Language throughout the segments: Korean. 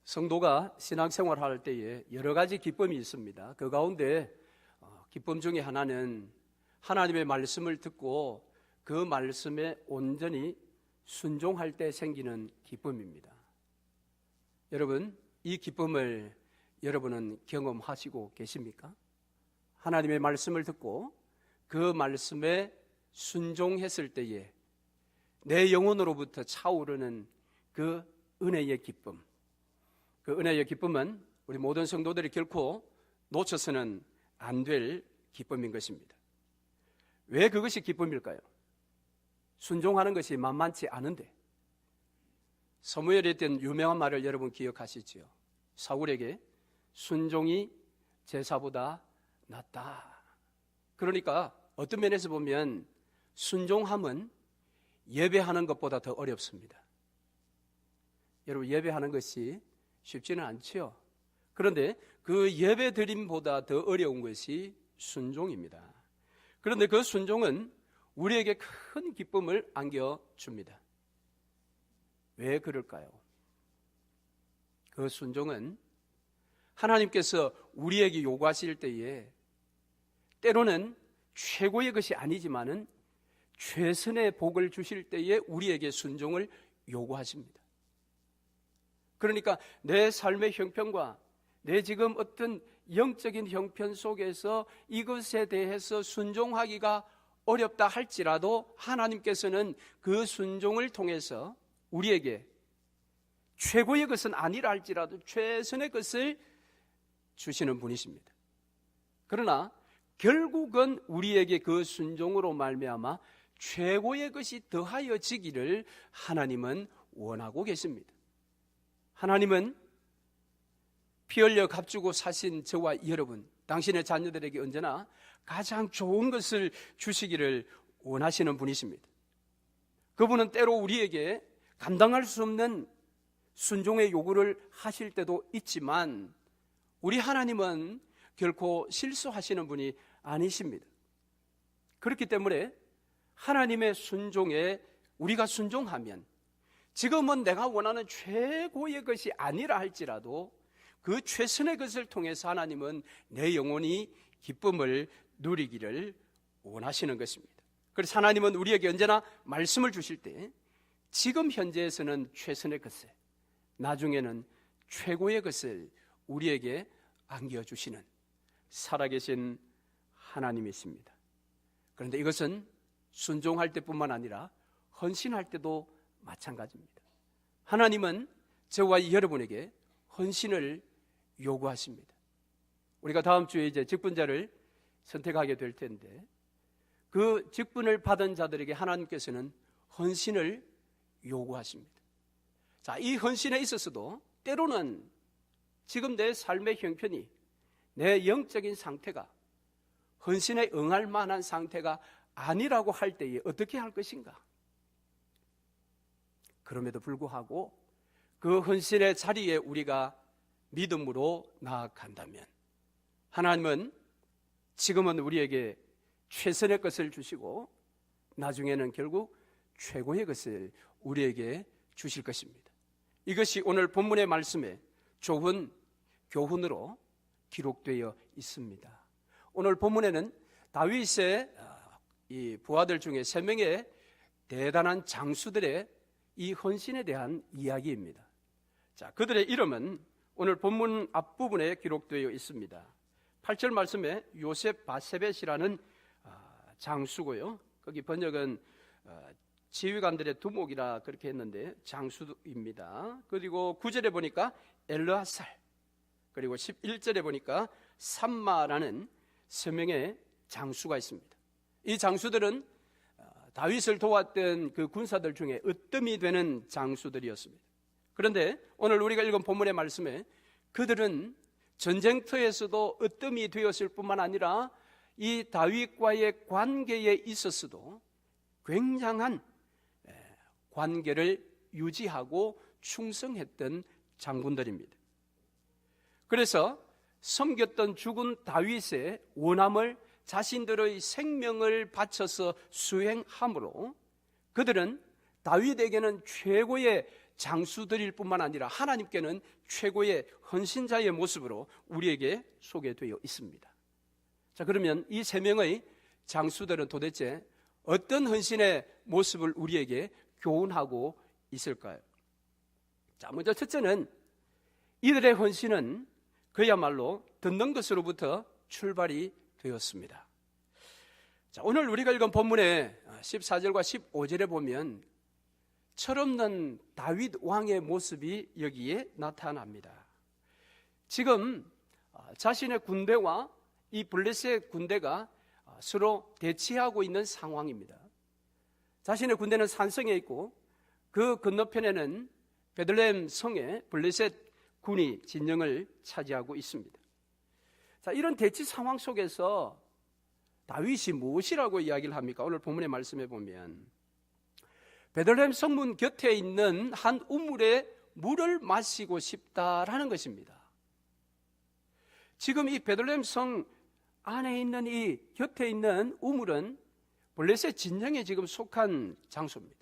성도가 신앙생활을 할 때에 여러 가지 기쁨이 있습니다. 그 가운데 기쁨 중에 하나는 하나님의 말씀을 듣고 그 말씀에 온전히 순종할 때 생기는 기쁨입니다. 여러분, 이 기쁨을 여러분은 경험하시고 계십니까? 하나님의 말씀을 듣고 그 말씀에 순종했을 때에 내 영혼으로부터 차오르는 그 은혜의 기쁨, 그 은혜의 기쁨은 우리 모든 성도들이 결코 놓쳐서는 안 될 기쁨인 것입니다. 왜 그것이 기쁨일까요? 순종하는 것이 만만치 않은데, 사무엘에 했던 유명한 말을 여러분 기억하시지요? 사울에게 순종이 제사보다 낫다. 그러니까 어떤 면에서 보면 순종함은 예배하는 것보다 더 어렵습니다. 여러분, 예배하는 것이 쉽지는 않죠. 그런데 그 예배 드림보다 더 어려운 것이 순종입니다. 그런데 그 순종은 우리에게 큰 기쁨을 안겨줍니다. 왜 그럴까요? 그 순종은 하나님께서 우리에게 요구하실 때에 때로는 최고의 것이 아니지만은 최선의 복을 주실 때에 우리에게 순종을 요구하십니다. 그러니까 내 삶의 형편과 내 지금 어떤 영적인 형편 속에서 이것에 대해서 순종하기가 어렵다 할지라도 하나님께서는 그 순종을 통해서 우리에게 최고의 것은 아니라 할지라도 최선의 것을 주시는 분이십니다. 그러나 결국은 우리에게 그 순종으로 말미암아 최고의 것이 더하여지기를 하나님은 원하고 계십니다. 하나님은 피 흘려 값주고 사신 저와 여러분, 당신의 자녀들에게 언제나 가장 좋은 것을 주시기를 원하시는 분이십니다. 그분은 때로 우리에게 감당할 수 없는 순종의 요구를 하실 때도 있지만 우리 하나님은 결코 실수하시는 분이 아니십니다. 그렇기 때문에 하나님의 순종에 우리가 순종하면 지금은 내가 원하는 최고의 것이 아니라 할지라도 그 최선의 것을 통해서 하나님은 내 영혼이 기쁨을 누리기를 원하시는 것입니다. 그래서 하나님은 우리에게 언제나 말씀을 주실 때 지금 현재에서는 최선의 것을, 나중에는 최고의 것을 우리에게 안겨주시는 살아계신 하나님이십니다. 그런데 이것은 순종할 때뿐만 아니라 헌신할 때도 마찬가지입니다. 하나님은 저와 여러분에게 헌신을 요구하십니다. 우리가 다음 주에 이제 직분자를 선택하게 될 텐데 그 직분을 받은 자들에게 하나님께서는 헌신을 요구하십니다. 자, 이 헌신에 있어서도 때로는 지금 내 삶의 형편이, 내 영적인 상태가 헌신에 응할 만한 상태가 아니라고 할 때에 어떻게 할 것인가? 그럼에도 불구하고 그 헌신의 자리에 우리가 믿음으로 나아간다면 하나님은 지금은 우리에게 최선의 것을 주시고 나중에는 결국 최고의 것을 우리에게 주실 것입니다. 이것이 오늘 본문의 말씀에 좋은 교훈으로 기록되어 있습니다. 오늘 본문에는 다윗의 이 부하들 중에 3명의 대단한 장수들의 이 헌신에 대한 이야기입니다. 자, 그들의 이름은 오늘 본문 앞부분에 기록되어 있습니다. 8절 말씀에 요셉 바세벳이라는 장수고요. 거기 번역은 지휘관들의 두목이라 그렇게 했는데 장수입니다. 그리고 9절에 보니까 엘르아살, 그리고 11절에 보니까 삼마라는 3명의 장수가 있습니다. 이 장수들은 다윗을 도왔던 그 군사들 중에 으뜸이 되는 장수들이었습니다. 그런데 오늘 우리가 읽은 본문의 말씀에 그들은 전쟁터에서도 으뜸이 되었을 뿐만 아니라 이 다윗과의 관계에 있어서도 굉장한 관계를 유지하고 충성했던 장군들입니다. 그래서 섬겼던 죽은 다윗의 원함을 자신들의 생명을 바쳐서 수행함으로 그들은 다윗에게는 최고의 장수들일 뿐만 아니라 하나님께는 최고의 헌신자의 모습으로 우리에게 소개되어 있습니다. 자, 그러면 이 세 명의 장수들은 도대체 어떤 헌신의 모습을 우리에게 교훈하고 있을까요? 자, 먼저 첫째는 이들의 헌신은 그야말로 듣는 것으로부터 출발이 되었습니다. 자, 오늘 우리가 읽은 본문의 14절과 15절에 보면 철없는 다윗 왕의 모습이 여기에 나타납니다. 지금 자신의 군대와 이 블레셋 군대가 서로 대치하고 있는 상황입니다. 자신의 군대는 산성에 있고 그 건너편에는 베들레헴 성에 블레셋 군이 진영을 차지하고 있습니다. 자, 이런 대치 상황 속에서 다윗이 무엇이라고 이야기를 합니까? 오늘 본문의 말씀에 보면 베들레헴 성문 곁에 있는 한 우물에 물을 마시고 싶다라는 것입니다. 지금 이 베들레헴 성 안에 있는 이 곁에 있는 우물은 블레셋 진영에 지금 속한 장소입니다.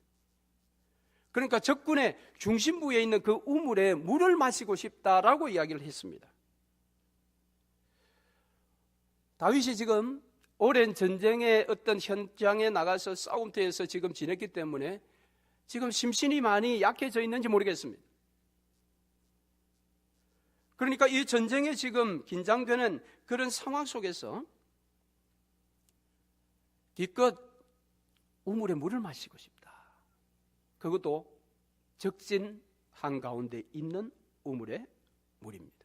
그러니까 적군의 중심부에 있는 그 우물에 물을 마시고 싶다라고 이야기를 했습니다. 다윗이 지금 오랜 전쟁의 어떤 현장에 나가서 싸움터에서 지금 지냈기 때문에 지금 심신이 많이 약해져 있는지 모르겠습니다. 그러니까 이 전쟁에 지금 긴장되는 그런 상황 속에서 기껏 우물에 물을 마시고 싶다. 그것도 적진 한가운데 있는 우물의 물입니다.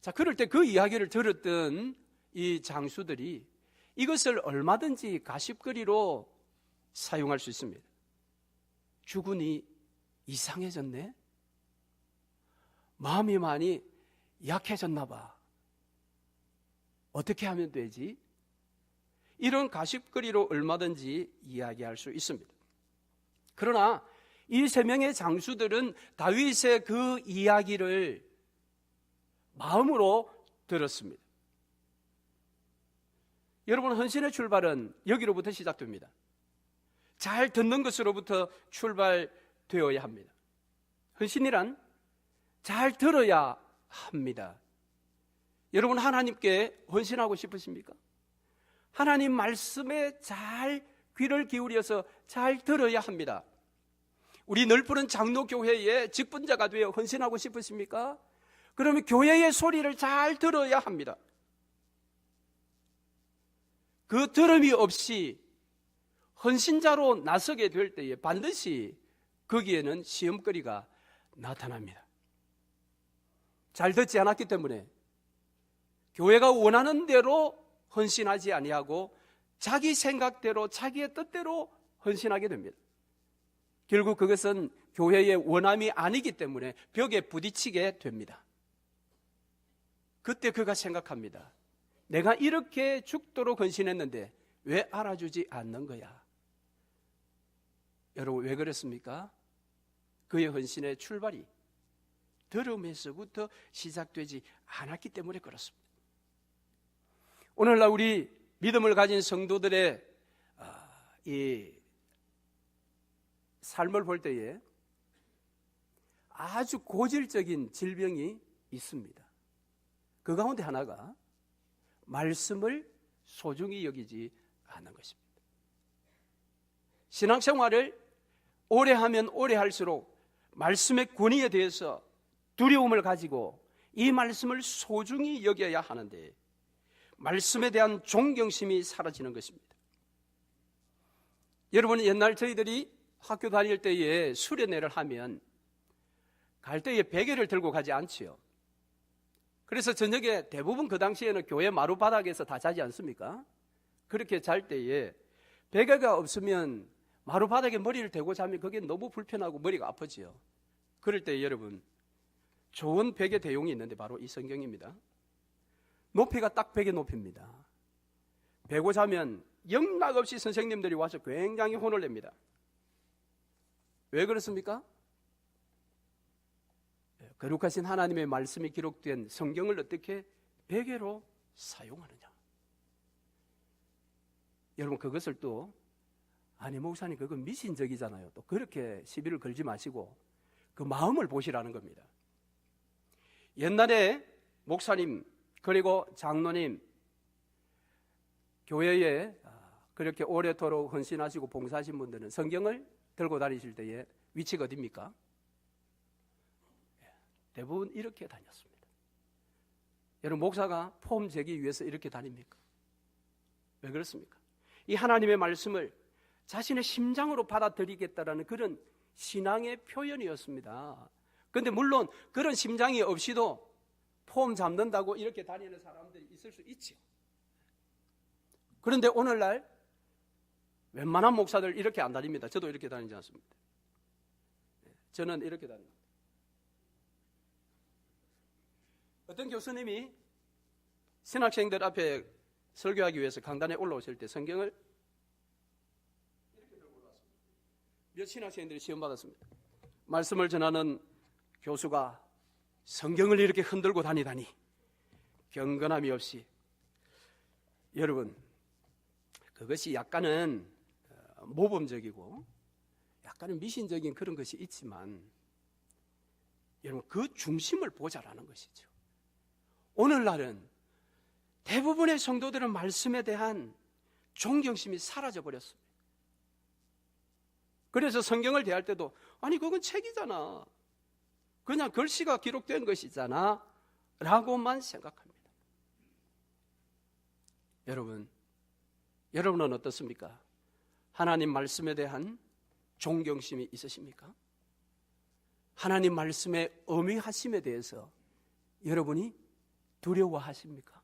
자, 그럴 때 그 이야기를 들었던 이 장수들이 이것을 얼마든지 가십거리로 사용할 수 있습니다. 주군이 이상해졌네? 마음이 많이 약해졌나 봐. 어떻게 하면 되지? 이런 가십거리로 얼마든지 이야기할 수 있습니다. 그러나 이 세 명의 장수들은 다윗의 그 이야기를 마음으로 들었습니다. 여러분, 헌신의 출발은 여기로부터 시작됩니다. 잘 듣는 것으로부터 출발되어야 합니다. 헌신이란 잘 들어야 합니다. 여러분, 하나님께 헌신하고 싶으십니까? 하나님 말씀에 잘 귀를 기울여서 잘 들어야 합니다. 우리 넓은 장로교회의 직분자가 되어 헌신하고 싶으십니까? 그러면 교회의 소리를 잘 들어야 합니다. 그 들음이 없이 헌신자로 나서게 될 때에 반드시 거기에는 시험거리가 나타납니다. 잘 듣지 않았기 때문에 교회가 원하는 대로 헌신하지 아니하고 자기 생각대로 자기의 뜻대로 헌신하게 됩니다. 결국 그것은 교회의 원함이 아니기 때문에 벽에 부딪히게 됩니다. 그때 그가 생각합니다. 내가 이렇게 죽도록 헌신했는데 왜 알아주지 않는 거야? 여러분, 왜 그랬습니까? 그의 헌신의 출발이 들음에서부터 시작되지 않았기 때문에 그렇습니다. 오늘날 우리 믿음을 가진 성도들의 이 삶을 볼 때에 아주 고질적인 질병이 있습니다. 그 가운데 하나가 말씀을 소중히 여기지 않는 것입니다. 신앙생활을 오래 하면 오래 할수록 말씀의 권위에 대해서 두려움을 가지고 이 말씀을 소중히 여겨야 하는데 말씀에 대한 존경심이 사라지는 것입니다. 여러분, 옛날 저희들이 학교 다닐 때에 수련회를 하면 갈 때에 베개를 들고 가지 않지요. 그래서 저녁에 대부분 그 당시에는 교회 마루바닥에서 다 자지 않습니까? 그렇게 잘 때에 베개가 없으면 마루바닥에 머리를 대고 자면 그게 너무 불편하고 머리가 아프지요. 그럴 때 여러분, 좋은 베개 대용이 있는데 바로 이 성경입니다. 높이가 딱 베개 높이입니다. 베고 자면 영락없이 선생님들이 와서 굉장히 혼을 냅니다. 왜 그렇습니까? 거룩하신 하나님의 말씀이 기록된 성경을 어떻게 베개로 사용하느냐? 여러분, 그것을 또 아니 목사님 그건 미신적이잖아요. 또 그렇게 시비를 걸지 마시고 그 마음을 보시라는 겁니다. 옛날에 목사님 그리고 장로님 교회에 그렇게 오래도록 헌신하시고 봉사하신 분들은 성경을 들고 다니실 때에 위치가 어디입니까? 대부분 이렇게 다녔습니다. 여러분, 목사가 폼 재기 위해서 이렇게 다닙니까? 왜 그렇습니까? 이 하나님의 말씀을 자신의 심장으로 받아들이겠다라는 그런 신앙의 표현이었습니다. 그런데 물론 그런 심장이 없이도 폼 잡는다고 이렇게 다니는 사람들이 있을 수 있죠. 그런데 오늘날 웬만한 목사들 이렇게 안 다닙니다. 저도 이렇게 다니지 않습니다. 저는 이렇게 다닙니다. 어떤 교수님이 신학생들 앞에 설교하기 위해서 강단에 올라오실 때 성경을 이렇게 들고 올라왔습니다. 몇 신학생들이 시험 받았습니다. 말씀을 전하는 교수가 성경을 이렇게 흔들고 다니다니 경건함이 없이. 여러분, 그것이 약간은 모범적이고 약간은 미신적인 그런 것이 있지만 여러분, 그 중심을 보자라는 것이죠. 오늘날은 대부분의 성도들은 말씀에 대한 존경심이 사라져 버렸습니다. 그래서 성경을 대할 때도 아니 그건 책이잖아, 그냥 글씨가 기록된 것이잖아 라고만 생각합니다. 여러분은 어떻습니까? 하나님 말씀에 대한 존경심이 있으십니까? 하나님 말씀의 엄위하심에 대해서 여러분이 두려워하십니까?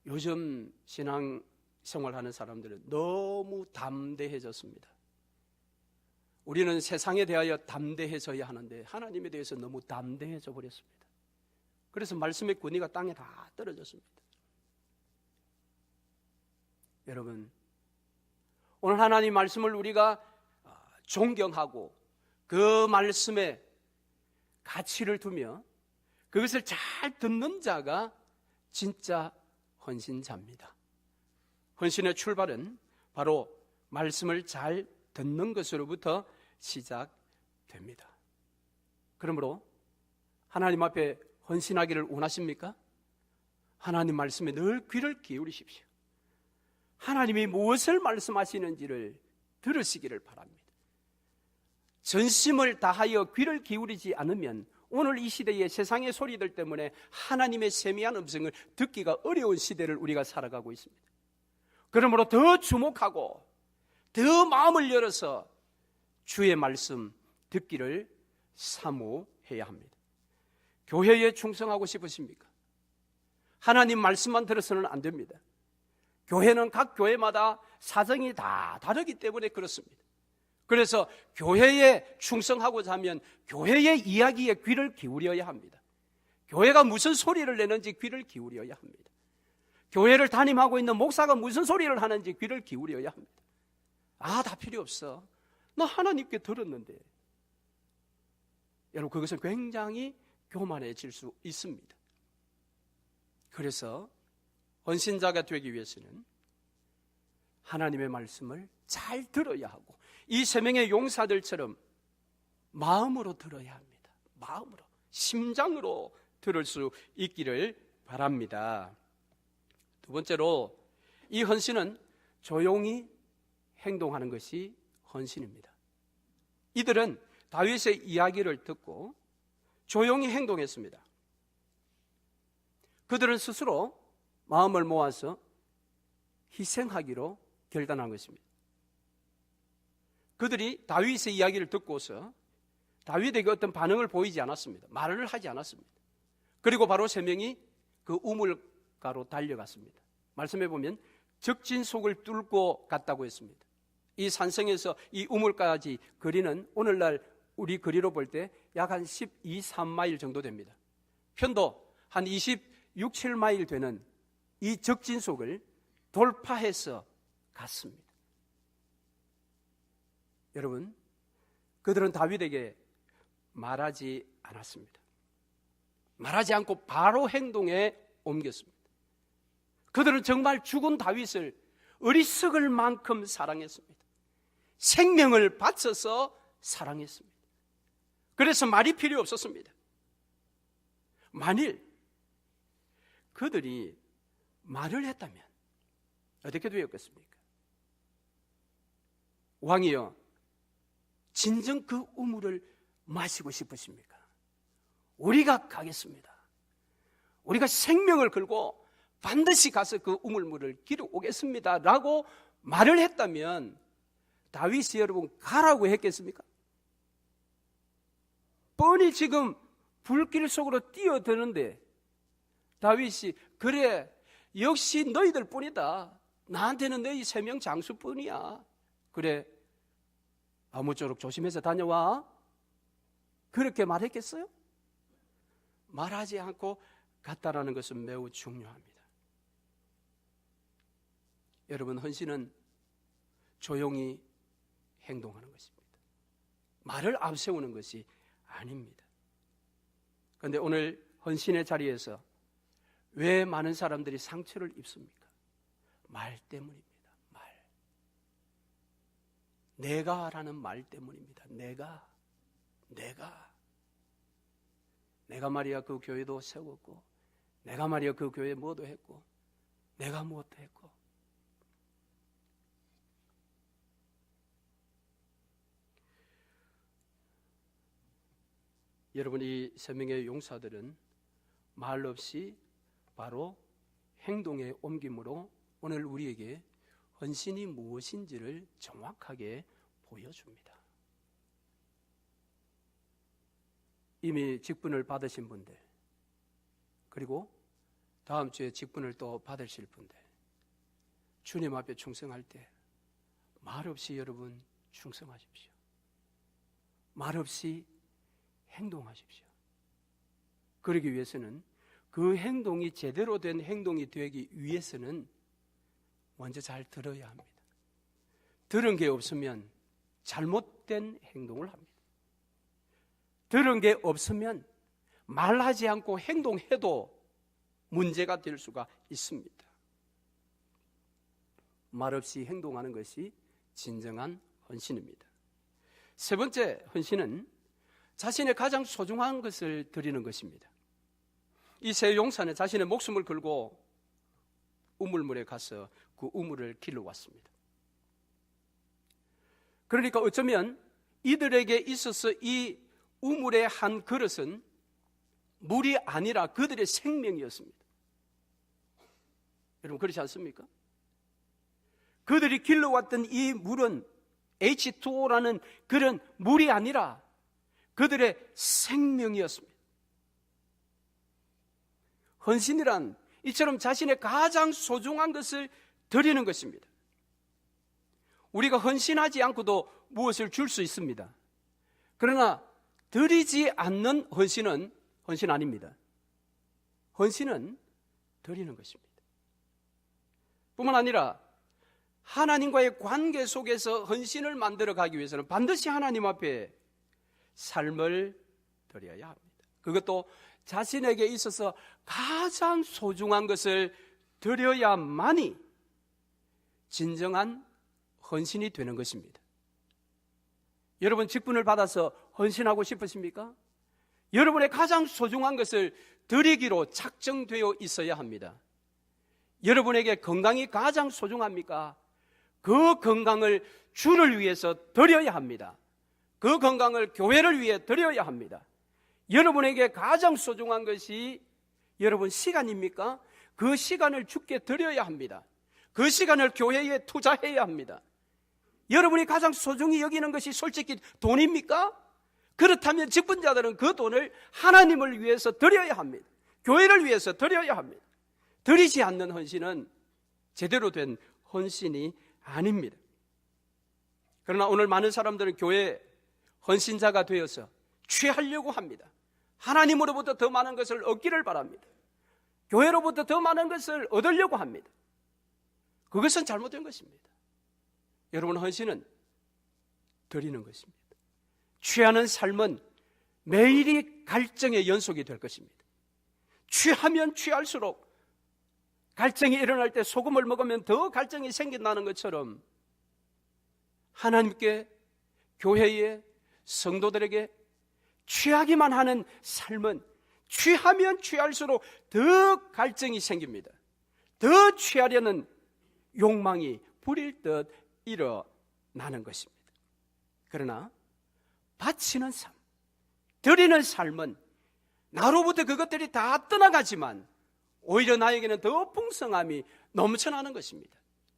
요즘 신앙생활하는 사람들은 너무 담대해졌습니다. 우리는 세상에 대하여 담대해져야 하는데 하나님에 대해서 너무 담대해져 버렸습니다. 그래서 말씀의 권위가 땅에 다 떨어졌습니다. 여러분, 오늘 하나님 말씀을 우리가 존경하고 그 말씀에 가치를 두며 그것을 잘 듣는 자가 진짜 헌신자입니다. 헌신의 출발은 바로 말씀을 잘 듣는 것으로부터 시작됩니다. 그러므로 하나님 앞에 헌신하기를 원하십니까? 하나님 말씀에 늘 귀를 기울이십시오. 하나님이 무엇을 말씀하시는지를 들으시기를 바랍니다. 전심을 다하여 귀를 기울이지 않으면 오늘 이 시대의 세상의 소리들 때문에 하나님의 세미한 음성을 듣기가 어려운 시대를 우리가 살아가고 있습니다. 그러므로 더 주목하고 더 마음을 열어서 주의 말씀 듣기를 사모해야 합니다. 교회에 충성하고 싶으십니까? 하나님 말씀만 들어서는 안 됩니다. 교회는 각 교회마다 사정이 다 다르기 때문에 그렇습니다. 그래서 교회에 충성하고자 하면 교회의 이야기에 귀를 기울여야 합니다. 교회가 무슨 소리를 내는지 귀를 기울여야 합니다. 교회를 담임하고 있는 목사가 무슨 소리를 하는지 귀를 기울여야 합니다. 다 필요 없어. 나 하나님께 들었는데. 여러분, 그것은 굉장히 교만해질 수 있습니다. 그래서 헌신자가 되기 위해서는 하나님의 말씀을 잘 들어야 하고 이 세 명의 용사들처럼 마음으로 들어야 합니다. 마음으로, 심장으로 들을 수 있기를 바랍니다. 두 번째로, 이 헌신은 조용히 행동하는 것이 헌신입니다. 이들은 다윗의 이야기를 듣고 조용히 행동했습니다. 그들은 스스로 마음을 모아서 희생하기로 결단한 것입니다. 그들이 다윗의 이야기를 듣고서 다윗에게 어떤 반응을 보이지 않았습니다. 말을 하지 않았습니다. 그리고 바로 세 명이 그 우물가로 달려갔습니다. 말씀해 보면 적진속을 뚫고 갔다고 했습니다. 이 산성에서 이 우물까지 거리는 오늘날 우리 거리로 볼 때 약 한 12, 3마일 정도 됩니다. 편도 한 26, 7마일 되는 이 적진속을 돌파해서 갔습니다. 여러분, 그들은 다윗에게 말하지 않았습니다. 말하지 않고 바로 행동에 옮겼습니다. 그들은 정말 죽은 다윗을 어리석을 만큼 사랑했습니다. 생명을 바쳐서 사랑했습니다. 그래서 말이 필요 없었습니다. 만일 그들이 말을 했다면 어떻게 되었겠습니까? 왕이여, 진정 그 우물을 마시고 싶으십니까? 우리가 가겠습니다. 우리가 생명을 걸고 반드시 가서 그 우물물을 기르 오겠습니다 라고 말을 했다면 다윗이 여러분 가라고 했겠습니까? 뻔히 지금 불길 속으로 뛰어드는데 다윗이 그래 역시 너희들 뿐이다. 나한테는 너희 3명 장수뿐이야. 그래 아무쪼록 조심해서 다녀와. 그렇게 말했겠어요? 말하지 않고 갔다라는 것은 매우 중요합니다. 여러분, 헌신은 조용히 행동하는 것입니다. 말을 앞세우는 것이 아닙니다. 그런데 오늘 헌신의 자리에서 왜 많은 사람들이 상처를 입습니까? 말 때문입니다. 말. 내가라는 말 때문입니다. 내가 말이야 그 교회도 세웠고, 내가 말이야 그 교회 뭐도 했고, 내가 무엇도 했고. 여러분, 이 3명의 용사들은 말 없이 바로 행동의 옮김으로 오늘 우리에게 헌신이 무엇인지를 정확하게 보여줍니다. 이미 직분을 받으신 분들, 그리고 다음 주에 직분을 또 받으실 분들, 주님 앞에 충성할 때 말 없이 여러분 충성하십시오. 말 없이 행동하십시오. 그러기 위해서는, 그 행동이 제대로 된 행동이 되기 위해서는 먼저 잘 들어야 합니다. 들은 게 없으면 잘못된 행동을 합니다. 들은 게 없으면 말하지 않고 행동해도 문제가 될 수가 있습니다. 말 없이 행동하는 것이 진정한 헌신입니다. 세 번째 헌신은 자신의 가장 소중한 것을 드리는 것입니다. 이 세 용사는 자신의 목숨을 걸고 우물물에 가서 그 우물을 길러왔습니다. 그러니까 어쩌면 이들에게 있어서 이 우물의 한 그릇은 물이 아니라 그들의 생명이었습니다. 여러분, 그렇지 않습니까? 그들이 길러왔던 이 물은 H2O라는 그런 물이 아니라 그들의 생명이었습니다. 헌신이란 이처럼 자신의 가장 소중한 것을 드리는 것입니다. 우리가 헌신하지 않고도 무엇을 줄 수 있습니다. 그러나 드리지 않는 헌신은 헌신 아닙니다. 헌신은 드리는 것입니다. 뿐만 아니라 하나님과의 관계 속에서 헌신을 만들어 가기 위해서는 반드시 하나님 앞에 삶을 드려야 합니다. 그것도 자신에게 있어서 가장 소중한 것을 드려야만이 진정한 헌신이 되는 것입니다. 여러분, 직분을 받아서 헌신하고 싶으십니까? 여러분의 가장 소중한 것을 드리기로 작정되어 있어야 합니다. 여러분에게 건강이 가장 소중합니까? 그 건강을 주를 위해서 드려야 합니다. 그 건강을 교회를 위해 드려야 합니다. 여러분에게 가장 소중한 것이 여러분 시간입니까? 그 시간을 주께 드려야 합니다. 그 시간을 교회에 투자해야 합니다. 여러분이 가장 소중히 여기는 것이 솔직히 돈입니까? 그렇다면 직분자들은 그 돈을 하나님을 위해서 드려야 합니다. 교회를 위해서 드려야 합니다. 드리지 않는 헌신은 제대로 된 헌신이 아닙니다. 그러나 오늘 많은 사람들은 교회 헌신자가 되어서 취하려고 합니다. 하나님으로부터 더 많은 것을 얻기를 바랍니다. 교회로부터 더 많은 것을 얻으려고 합니다. 그것은 잘못된 것입니다. 여러분, 헌신은 드리는 것입니다. 취하는 삶은 매일이 갈증의 연속이 될 것입니다. 취하면 취할수록 갈증이 일어날 때 소금을 먹으면 더 갈증이 생긴다는 것처럼 하나님께, 교회에, 성도들에게 취하기만 하는 삶은 취하면 취할수록 더 갈증이 생깁니다. 더 취하려는 욕망이 불일 듯 일어나는 것입니다. 그러나 바치는 삶, 드리는 삶은 나로부터 그것들이 다 떠나가지만 오히려 나에게는 더 풍성함이 넘쳐나는 것입니다.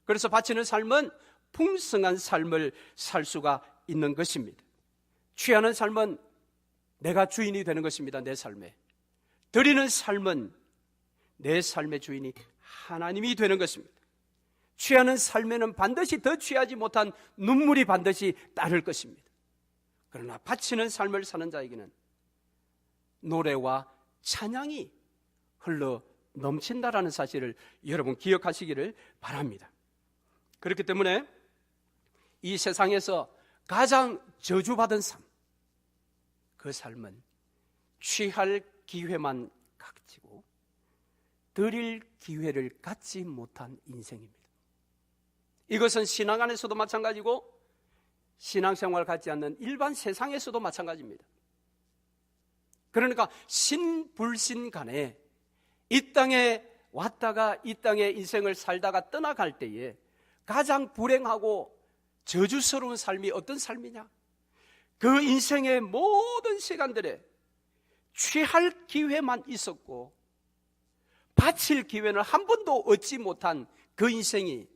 그래서 바치는 삶은 풍성한 삶을 살 수가 있는 것입니다. 취하는 삶은 내가 주인이 되는 것입니다. 내 삶에. 드리는 삶은 내 삶의 주인이 하나님이 되는 것입니다. 취하는 삶에는 반드시 더 취하지 못한 눈물이 반드시 따를 것입니다. 그러나 바치는 삶을 사는 자에게는 노래와 찬양이 흘러 넘친다라는 사실을 여러분 기억하시기를 바랍니다. 그렇기 때문에 이 세상에서 가장 저주받은 삶, 그 삶은 취할 기회만 갖지고 드릴 기회를 갖지 못한 인생입니다. 이것은 신앙 안에서도 마찬가지고 신앙생활을 갖지 않는 일반 세상에서도 마찬가지입니다. 그러니까 신불신 간에 이 땅에 왔다가 이 땅에 인생을 살다가 떠나갈 때에 가장 불행하고 저주스러운 삶이 어떤 삶이냐? 그 인생의 모든 시간들에 취할 기회만 있었고 바칠 기회는 한 번도 얻지 못한 그 인생이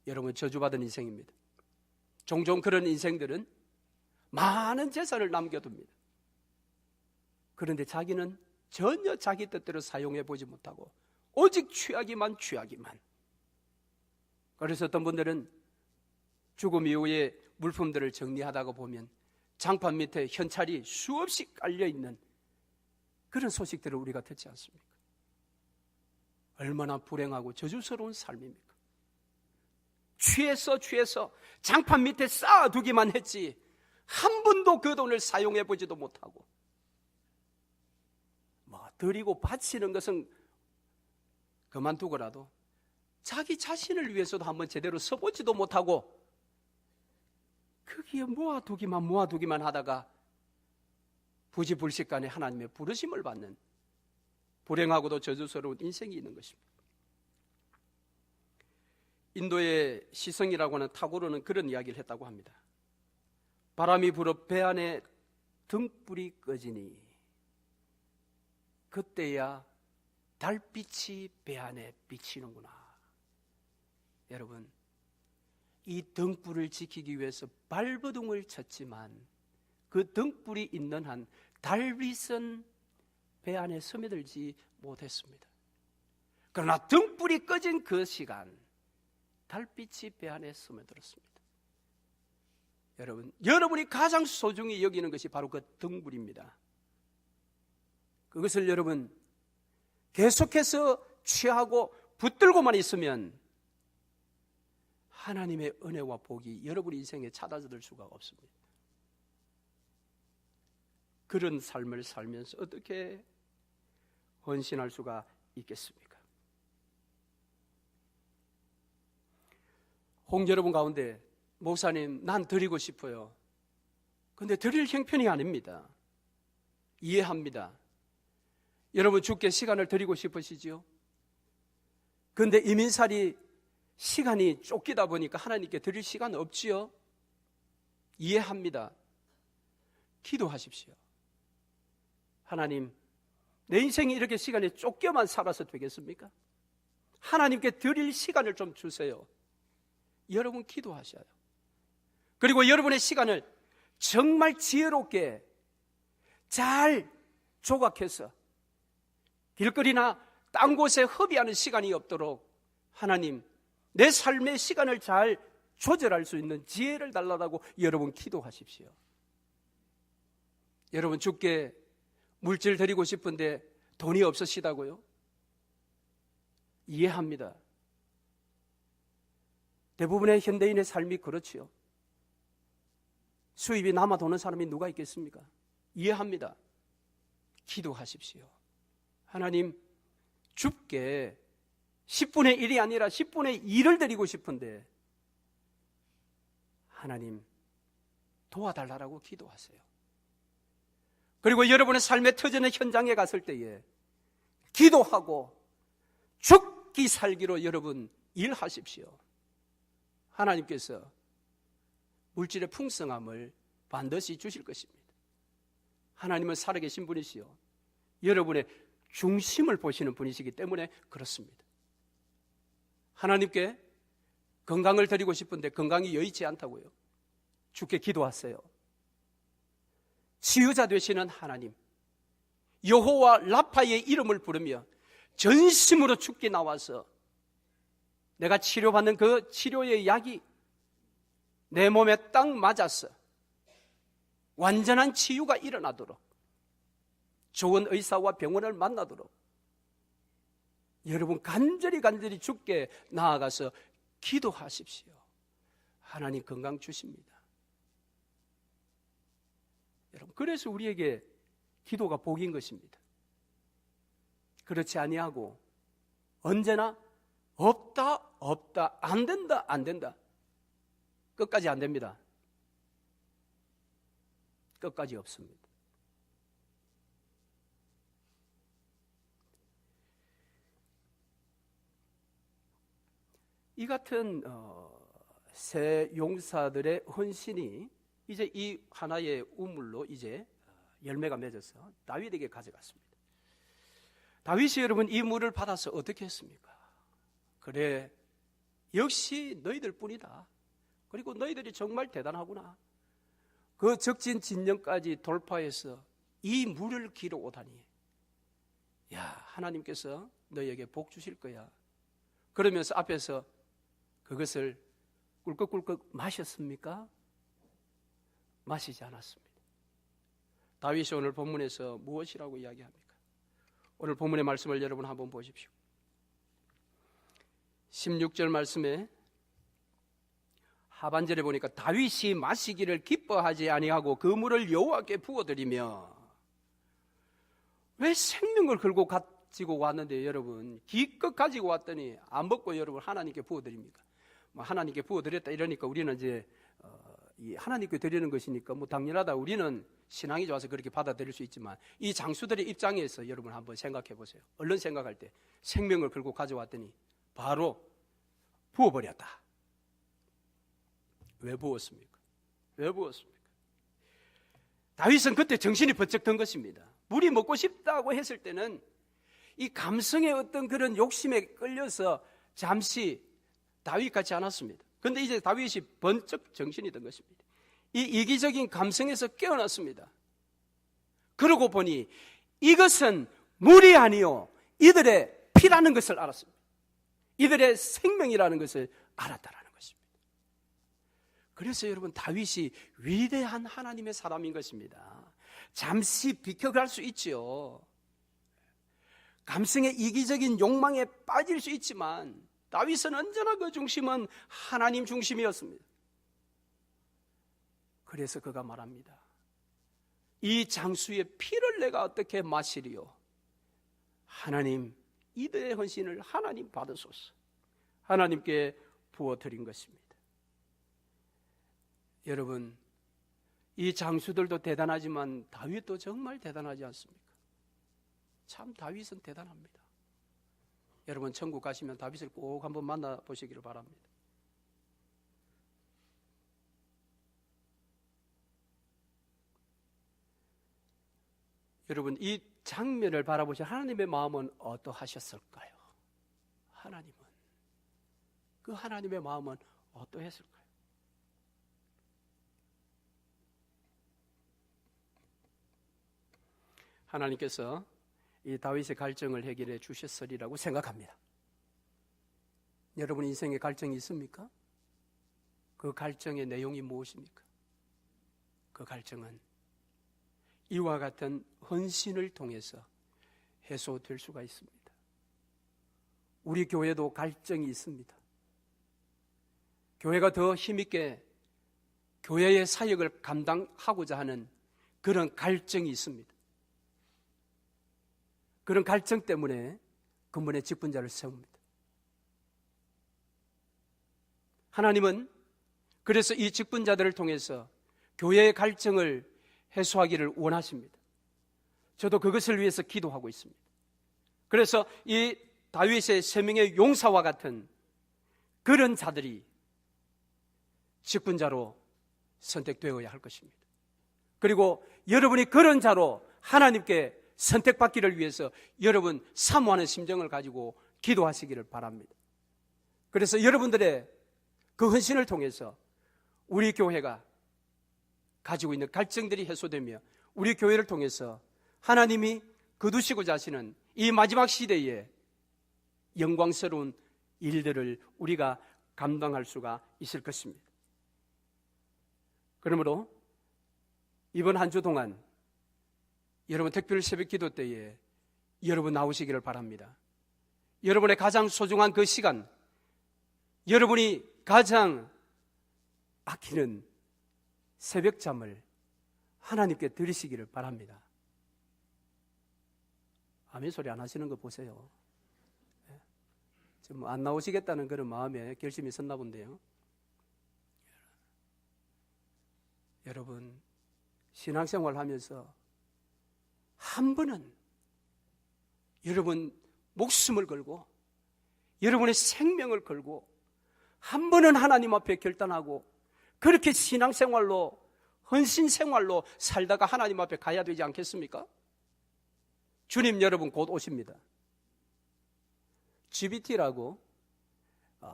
여러분 저주받은 인생입니다. 종종 그런 인생들은 많은 재산을 남겨둡니다. 그런데 자기는 전혀 자기 뜻대로 사용해 보지 못하고 오직 취하기만. 그래서 어떤 분들은 죽음 이후에 물품들을 정리하다가 보면 장판 밑에 현찰이 수없이 깔려있는 그런 소식들을 우리가 듣지 않습니까? 얼마나 불행하고 저주스러운 삶입니까? 취해서 장판 밑에 쌓아두기만 했지 한 번도 그 돈을 사용해 보지도 못하고 드리고 바치는 것은 그만두고라도 자기 자신을 위해서도 한번 제대로 써보지도 못하고 거기에 모아두기만 하다가 부지불식간에 하나님의 부르심을 받는 불행하고도 저주스러운 인생이 있는 것입니다. 인도의 시성이라고 하는 타고르는 그런 이야기를 했다고 합니다. 바람이 불어 배 안에 등불이 꺼지니 그때야 달빛이 배 안에 비치는구나. 여러분, 이 등불을 지키기 위해서 발버둥을 쳤지만 그 등불이 있는 한 달빛은 배 안에 스며들지 못했습니다. 그러나 등불이 꺼진 그 시간 달빛이 배 안에 스며들었습니다. 여러분이 가장 소중히 여기는 것이 바로 그 등불입니다. 그것을 여러분 계속해서 취하고 붙들고만 있으면 하나님의 은혜와 복이 여러분 인생에 찾아들 수가 없습니다. 그런 삶을 살면서 어떻게 헌신할 수가 있겠습니까? 혹 여러분 가운데 목사님 난 드리고 싶어요. 그런데 드릴 형편이 아닙니다. 이해합니다. 여러분 주께 시간을 드리고 싶으시지요? 그런데 이민살이 시간이 쫓기다 보니까 하나님께 드릴 시간 없지요? 이해합니다. 기도하십시오. 하나님, 내 인생이 이렇게 시간에 쫓겨만 살아서 되겠습니까? 하나님께 드릴 시간을 좀 주세요. 여러분 기도하셔요. 그리고 여러분의 시간을 정말 지혜롭게 잘 조각해서 길거리나 딴 곳에 허비하는 시간이 없도록 하나님, 내 삶의 시간을 잘 조절할 수 있는 지혜를 달라고 여러분 기도하십시오. 여러분 주께 물질 드리고 싶은데 돈이 없으시다고요? 이해합니다. 대부분의 현대인의 삶이 그렇지요. 수입이 남아 도는 사람이 누가 있겠습니까? 이해합니다. 기도하십시오. 하나님, 주께 10분의 1이 아니라 10분의 2를 드리고 싶은데 하나님 도와달라고 기도하세요. 그리고 여러분의 삶의 터전의 현장에 갔을 때에 기도하고 죽기 살기로 여러분 일하십시오. 하나님께서 물질의 풍성함을 반드시 주실 것입니다. 하나님은 살아계신 분이시요 여러분의 중심을 보시는 분이시기 때문에 그렇습니다. 하나님께 건강을 드리고 싶은데 건강이 여의치 않다고요. 주께 기도하세요. 치유자 되시는 하나님, 여호와 라파의 이름을 부르며 전심으로 주께 나와서 내가 치료받는 그 치료의 약이 내 몸에 딱 맞아서 완전한 치유가 일어나도록, 좋은 의사와 병원을 만나도록 여러분 간절히 주께 나아가서 기도하십시오. 하나님 건강 주십니다. 여러분, 그래서 우리에게 기도가 복인 것입니다. 그렇지 아니하고 언제나 없다 안 된다 끝까지 안 됩니다. 끝까지 없습니다. 이 같은 새 용사들의 헌신이 이제 이 하나의 우물로 이제 열매가 맺어서 다윗에게 가져갔습니다. 다윗이 여러분 이 물을 받아서 어떻게 했습니까? 그래, 역시 너희들 뿐이다. 그리고 너희들이 정말 대단하구나. 그 적진 진영까지 돌파해서 이 물을 길어 오다니. 야, 하나님께서 너희에게 복 주실 거야. 그러면서 앞에서 그것을 꿀꺽꿀꺽 마셨습니까? 마시지 않았습니다. 다윗이 오늘 본문에서 무엇이라고 이야기합니까? 오늘 본문의 말씀을 여러분 한번 보십시오. 16절 말씀에 하반절에 보니까 다윗이 마시기를 기뻐하지 아니하고 그 물을 여호와께 부어드리며, 왜 생명을 걸고 가지고 왔는데 여러분 기껏 가지고 왔더니 안 먹고 여러분 하나님께 부어드립니까? 하나님께 부어드렸다 이러니까 우리는 이제 이 하나님께 드리는 것이니까 뭐 당연하다, 우리는 신앙이 좋아서 그렇게 받아들일 수 있지만 이 장수들의 입장에서 여러분 한번 생각해 보세요. 얼른 생각할 때 생명을 걸고 가져왔더니 바로 부어버렸다. 왜 부었습니까? 왜 부었습니까? 다윗은 그때 정신이 번쩍 든 것입니다. 물이 먹고 싶다고 했을 때는 이 감성의 어떤 그런 욕심에 끌려서 잠시 다윗 같지 않았습니다. 그런데 이제 다윗이 번쩍 정신이 든 것입니다. 이 이기적인 감성에서 깨어났습니다. 그러고 보니 이것은 물이 아니요 이들의 피라는 것을 알았습니다. 이들의 생명이라는 것을 알았다라는 것입니다. 그래서 여러분 다윗이 위대한 하나님의 사람인 것입니다. 잠시 비켜갈 수 있지요. 감성의 이기적인 욕망에 빠질 수 있지만 다윗은 언제나 그 중심은 하나님 중심이었습니다. 그래서 그가 말합니다. 이 장수의 피를 내가 어떻게 마시리요? 하나님, 이들의 헌신을 하나님 받으소서. 하나님께 부어드린 것입니다. 여러분, 이 장수들도 대단하지만 다윗도 정말 대단하지 않습니까? 참 다윗은 대단합니다. 여러분 천국 가시면 다윗을 꼭 한번 만나보시기를 바랍니다. 여러분 이 장면을 바라보신 하나님의 마음은 어떠하셨을까요? 그 하나님의 마음은 어떠했을까요? 하나님께서 이 다윗의 갈증을 해결해 주셨으리라고 생각합니다. 여러분 인생에 갈증이 있습니까? 그 갈증의 내용이 무엇입니까? 그 갈증은 이와 같은 헌신을 통해서 해소될 수가 있습니다. 우리 교회도 갈증이 있습니다. 교회가 더 힘있게 교회의 사역을 감당하고자 하는 그런 갈증이 있습니다. 그런 갈증 때문에 근본의 직분자를 세웁니다. 하나님은 그래서 이 직분자들을 통해서 교회의 갈증을 해소하기를 원하십니다. 저도 그것을 위해서 기도하고 있습니다. 그래서 이 다윗의 3명의 용사와 같은 그런 자들이 직분자로 선택되어야 할 것입니다. 그리고 여러분이 그런 자로 하나님께 선택받기를 위해서 여러분 사모하는 심정을 가지고 기도하시기를 바랍니다. 그래서 여러분들의 그 헌신을 통해서 우리 교회가 가지고 있는 갈증들이 해소되며 우리 교회를 통해서 하나님이 거두시고자 하시는 이 마지막 시대에 영광스러운 일들을 우리가 감당할 수가 있을 것입니다. 그러므로 이번 한 주 동안 여러분 특별 새벽 기도 때에 여러분 나오시기를 바랍니다. 여러분의 가장 소중한 그 시간, 여러분이 가장 아끼는 새벽잠을 하나님께 드리시기를 바랍니다. 아멘 소리 안 하시는 거 보세요. 지금 안 나오시겠다는 그런 마음에 결심이 섰나 본데요. 여러분 신앙생활 하면서 한 번은 여러분 목숨을 걸고 여러분의 생명을 걸고 한 번은 하나님 앞에 결단하고 그렇게 신앙생활로 헌신생활로 살다가 하나님 앞에 가야 되지 않겠습니까? 주님 여러분 곧 오십니다. GBT라고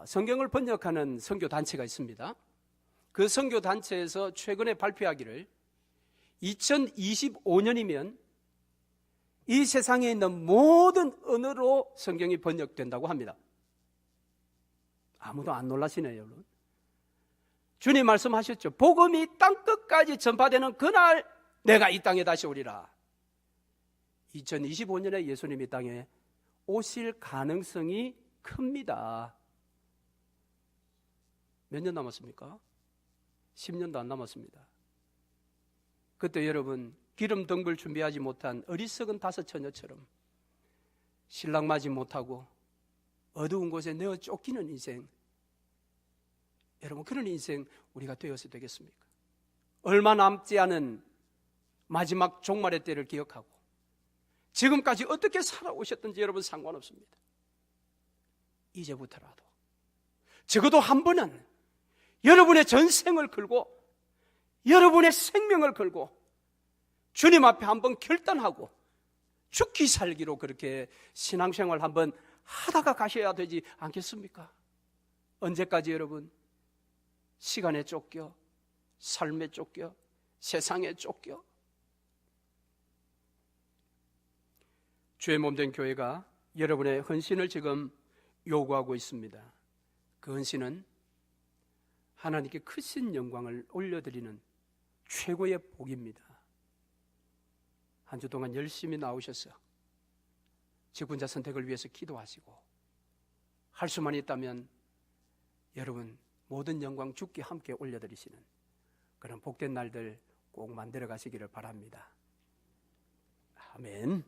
성경을 번역하는 선교단체가 있습니다. 그 선교단체에서 최근에 발표하기를 2025년이면 이 세상에 있는 모든 언어로 성경이 번역된다고 합니다. 아무도 안 놀라시네요, 여러분. 주님 말씀하셨죠. 복음이 땅끝까지 전파되는 그날 내가 이 땅에 다시 오리라. 2025년에 예수님이 땅에 오실 가능성이 큽니다. 몇 년 남았습니까? 10년도 안 남았습니다. 그때 여러분 기름 등불 준비하지 못한 어리석은 5 처녀처럼 신랑 맞이 못하고 어두운 곳에 내어 쫓기는 인생, 여러분 그런 인생 우리가 되어서 되겠습니까? 얼마 남지 않은 마지막 종말의 때를 기억하고 지금까지 어떻게 살아오셨든지 여러분 상관없습니다. 이제부터라도 적어도 한 번은 여러분의 전생을 걸고 여러분의 생명을 걸고 주님 앞에 한번 결단하고 죽기 살기로 그렇게 신앙생활 한번 하다가 가셔야 되지 않겠습니까? 언제까지 여러분 시간에 쫓겨, 삶에 쫓겨, 세상에 쫓겨? 주의 몸된 교회가 여러분의 헌신을 지금 요구하고 있습니다. 그 헌신은 하나님께 크신 영광을 올려드리는 최고의 복입니다. 한 주 동안 열심히 나오셔서 직분자 선택을 위해서 기도하시고 할 수만 있다면 여러분 모든 영광 주께 함께 올려드리시는 그런 복된 날들 꼭 만들어 가시기를 바랍니다. 아멘.